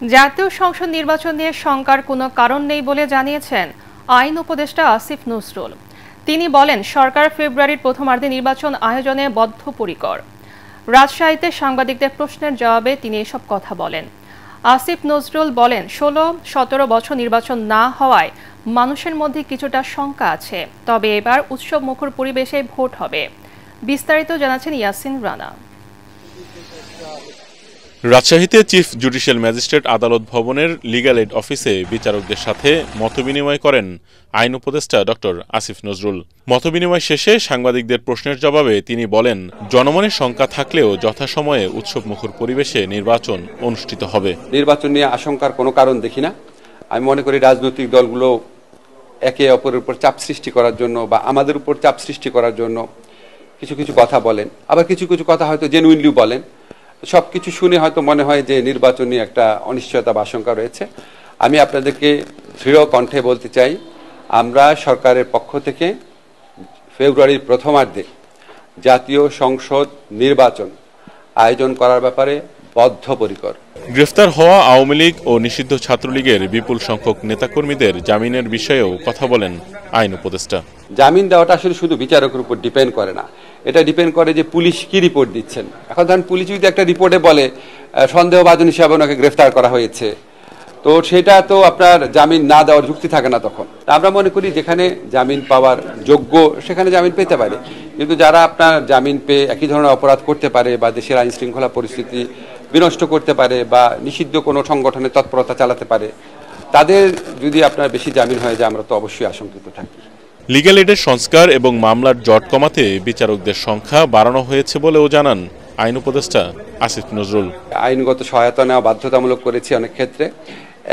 জাতীয় সংসদ নির্বাচন নিয়ে শঙ্কার কোনো কারণ নেই বলে জানিয়েছেন আইন উপদেষ্টা আসিফ নজরুল। তিনি বলেন, সরকার ফেব্রুয়ারির প্রথমার্ধে নির্বাচন আয়োজনে বদ্ধপরিকর। রাজশাহীতে সাংবাদিকদের প্রশ্নের জবাবে তিনি এসব কথা বলেন। আসিফ নজরুল বলেন, 16-17 বছর নির্বাচন না হওয়ায় মানুষের মধ্যে কিছুটা শঙ্কা আছে, তবে এবার উৎসবমুখর পরিবেশে ভোট হবে। বিস্তারিত জানাচ্ছেন ইয়াসিন রানা। রাজশাহীতে চিফ জুডিশিয়াল ম্যাজিস্ট্রেট আদালত ভবনের লিগ্যাল এইড অফিসে বিচারকদের সাথে মতবিনিময় করেন আইন উপদেষ্টা ডক্টর আসিফ নজরুল। মতবিনিময় শেষে সাংবাদিকদের প্রশ্নের জবাবে তিনি বলেন, জনমনের শঙ্কা থাকলেও যথাসময়ে উৎসবমুখর পরিবেশে নির্বাচন অনুষ্ঠিত হবে। নির্বাচন নিয়ে আশঙ্কার কোনো কারণ দেখি না। আমি মনে করি রাজনৈতিক দলগুলো একে অপরের উপর চাপ সৃষ্টি করার জন্য বা আমাদের উপর চাপ সৃষ্টি করার জন্য কিছু কিছু কথা বলেন, আবার কিছু কিছু কথা হয়তো জেনুইনলি বলেন। সবকিছু শুনে হয়তো মনে হয় যে নির্বাচন নিয়ে একটা অনিশ্চয়তা বা আশঙ্কা রয়েছে। আমি আপনাদেরকে দৃঢ় কণ্ঠে বলতে চাই, আমরা সরকারের পক্ষ থেকে ফেব্রুয়ারির প্রথমার্ধে জাতীয় সংসদ নির্বাচন আয়োজন করার ব্যাপারে বদ্ধপরিকর। গ্রেফতার হওয়া আওয়ামী লীগ ও নিষিদ্ধ ছাত্রলীগের বিপুল সংখ্যক নেতাকর্মীদের জামিনের বিষয়েও কথা বলেন আইন উপদেষ্টা। জামিন দেওয়াটা আসলে শুধু বিচারকের উপর ডিপেন্ড করে না, এটা ডিপেন্ড করে যে পুলিশ কি রিপোর্ট দিচ্ছেন। এখন ধরেন পুলিশ যদি একটা রিপোর্টে বলে সন্দেহভাজন হিসাবে ওনাকে গ্রেফতার করা হয়েছে, তো সেটা তো আপনার জামিন না দেওয়ার যুক্তি থাকে না। তখন আমরা মনে করি যেখানে জামিন পাওয়ার যোগ্য সেখানে জামিন পেতে পারে, কিন্তু যারা আপনার জামিন পেয়ে একই ধরনের অপরাধ করতে পারে বা দেশের আইন শৃঙ্খলা পরিস্থিতি বিনষ্ট করতে পারে বা নিষিদ্ধ কোনো সংগঠনের তৎপরতা চালাতে পারে, তাদের যদি আপনার বেশি জামিন হয়ে যায় আমরা তো অবশ্যই আশঙ্কিত থাকি। লিগ্যাল এইডের সংস্কার এবং মামলার জট কমাতে বিচারকদের সংখ্যা বাড়ানো হয়েছে বলেও জানান আইন উপদেষ্টা আসিফ নজরুল। আইনগত সহায়তা নেওয়া বাধ্যতামূলক করেছি অনেক ক্ষেত্রে।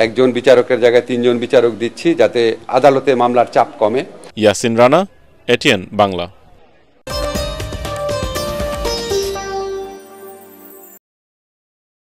একজন বিচারকের জায়গায় 3 জন বিচারক দিচ্ছি, যাতে আদালতে মামলার চাপ কমে। ইয়াসিন রানা, এটিএন বাংলা।